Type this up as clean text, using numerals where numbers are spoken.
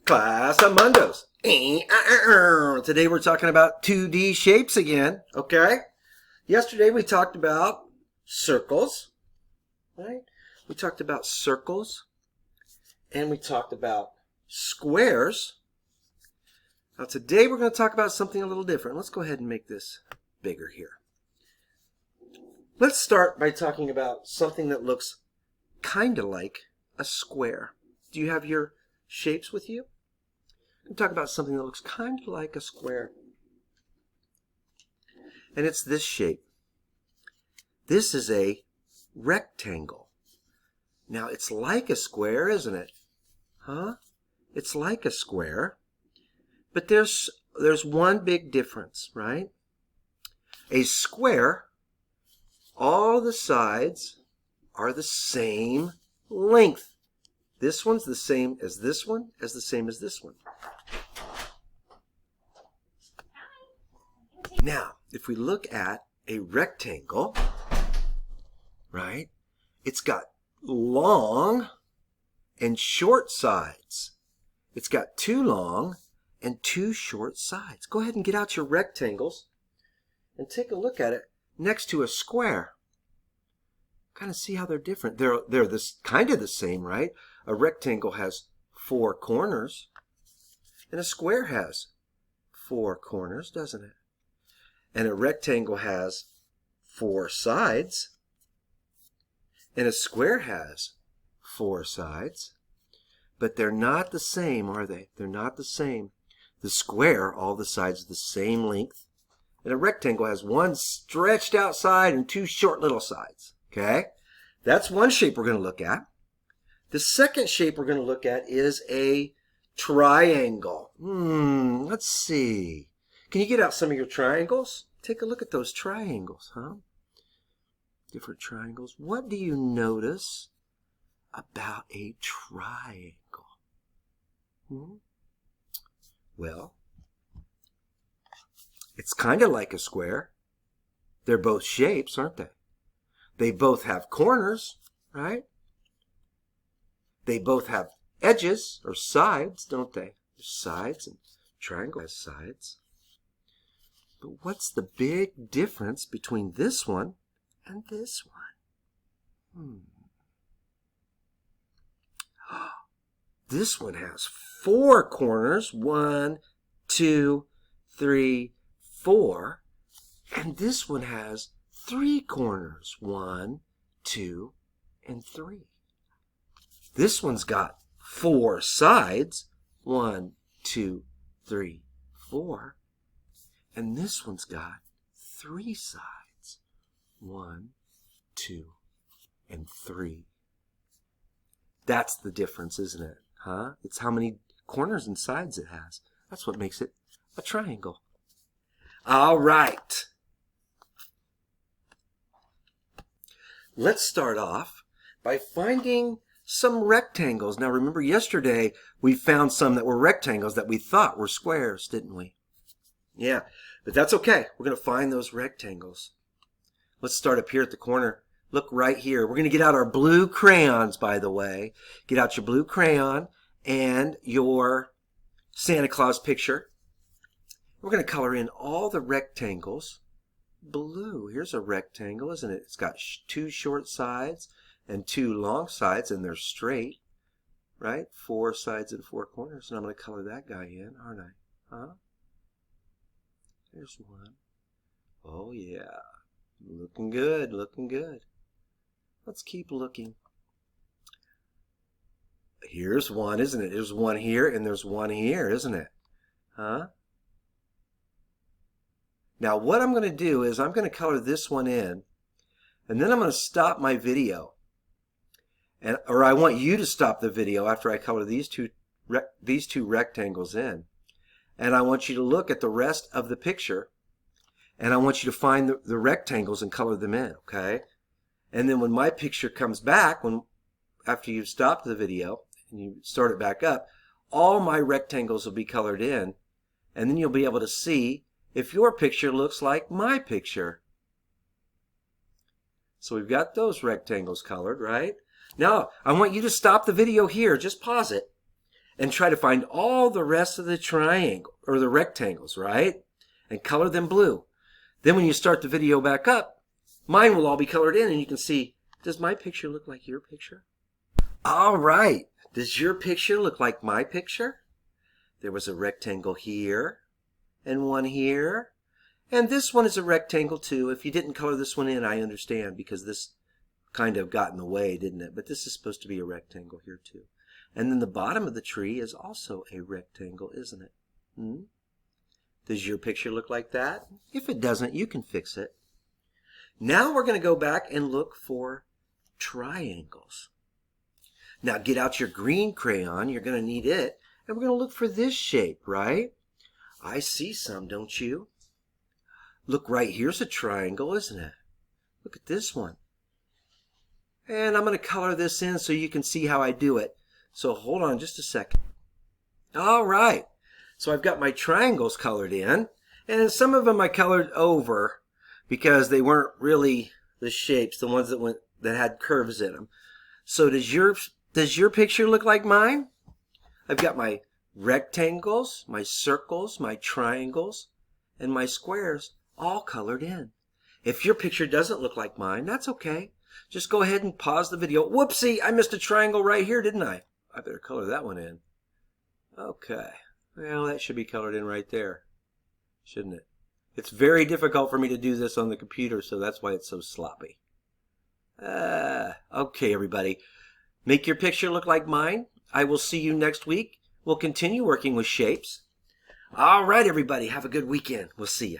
Class of Mundos. Today we're talking about 2D shapes again, okay? Yesterday we talked about circles, right? We talked about circles, and we talked about squares. Now today we're going to talk about something a little different. Let's go ahead and make this bigger here. Let's start by talking about something that looks kind of like a square. Do you have your shapes with you? I'm talk about something that looks kind of like a square. And it's this shape. This is a rectangle. Now it's like a square, isn't it? Huh? It's like a square. But there's one big difference, right? A square, all the sides are the same length. This one's the same as this one, as the same as this one. Now, if we look at a rectangle, right, it's got long and short sides. It's got two long and two short sides. Go ahead and get out your rectangles and take a look at it next to a square. Kind of see how they're different. They're this kind of the same, right? A rectangle has four corners, and a square has four corners, doesn't it? And a rectangle has four sides, and a square has four sides. But they're not the same, are they? They're not the same. The square, all the sides are the same length, and a rectangle has one stretched out side and two short little sides. Okay? That's one shape we're going to look at. The second shape we're going to look at is a triangle. Let's see. Can you get out some of your triangles? Take a look at those triangles, huh? Different triangles. What do you notice about a triangle? Well, it's kind of like a square. They're both shapes, aren't they? They both have corners, right? They both have edges or sides, don't they? There's sides, and triangle has sides. But what's the big difference between this one and this one? This one has four corners. 1, 2, 3, 4. And this one has three corners. 1, 2, and 3. This one's got four sides. 1, 2, 3, 4. And this one's got three sides. 1, 2, and 3. That's the difference, isn't it? Huh? It's how many corners and sides it has. That's what makes it a triangle. All right. Let's start off by finding some rectangles. Now remember yesterday we found some that were rectangles that we thought were squares, didn't we? Yeah, but that's okay. We're going to find those rectangles. Let's start up here at the corner. Look right here. We're going to get out our blue crayons, by the way. Get out your blue crayon and your Santa Claus picture. We're going to color in all the rectangles blue. Here's a rectangle, isn't it? It's got two short sides and two long sides, and they're straight, right? Four sides and four corners. And I'm going to color that guy in, aren't I? Huh? There's one. Oh, yeah. Looking good, looking good. Let's keep looking. Here's one, isn't it? There's one here and there's one here, isn't it? Huh? Now what I'm going to do is I'm going to color this one in, and then I'm going to stop my video. Or I want you to stop the video after I color these two rectangles in. And I want you to look at the rest of the picture, and I want you to find the rectangles and color them in, okay? And then when my picture comes back, after you've stopped the video and you start it back up, all my rectangles will be colored in, and then you'll be able to see if your picture looks like my picture. So we've got those rectangles colored, right? Now, I want you to stop the video here. Just pause it. and try to find all the rest of the triangle or the rectangles, right? And color them blue. Then when you start the video back up, mine will all be colored in and you can see, does my picture look like your picture? All right. Does your picture look like my picture? There was a rectangle here and one here. And this one is a rectangle too. If you didn't color this one in, I understand because this kind of got in the way, didn't it? But this is supposed to be a rectangle here too. And then the bottom of the tree is also a rectangle, isn't it? Does your picture look like that? If it doesn't, you can fix it. Now we're going to go back and look for triangles. Now get out your green crayon. You're going to need it. And we're going to look for this shape, right? I see some, don't you? Look, right here's a triangle, isn't it? Look at this one. And I'm going to color this in so you can see how I do it. So hold on just a second. All right. So I've got my triangles colored in. And some of them I colored over because they weren't really the shapes, the ones that had curves in them. So does your picture look like mine? I've got my rectangles, my circles, my triangles, and my squares all colored in. If your picture doesn't look like mine, that's okay. Just go ahead and pause the video. Whoopsie, I missed a triangle right here, didn't I? I better color that one in. Okay. Well, that should be colored in right there, shouldn't it? It's very difficult for me to do this on the computer, so that's why it's so sloppy. Okay, everybody. Make your picture look like mine. I will see you next week. We'll continue working with shapes. All right, everybody. Have a good weekend. We'll see you.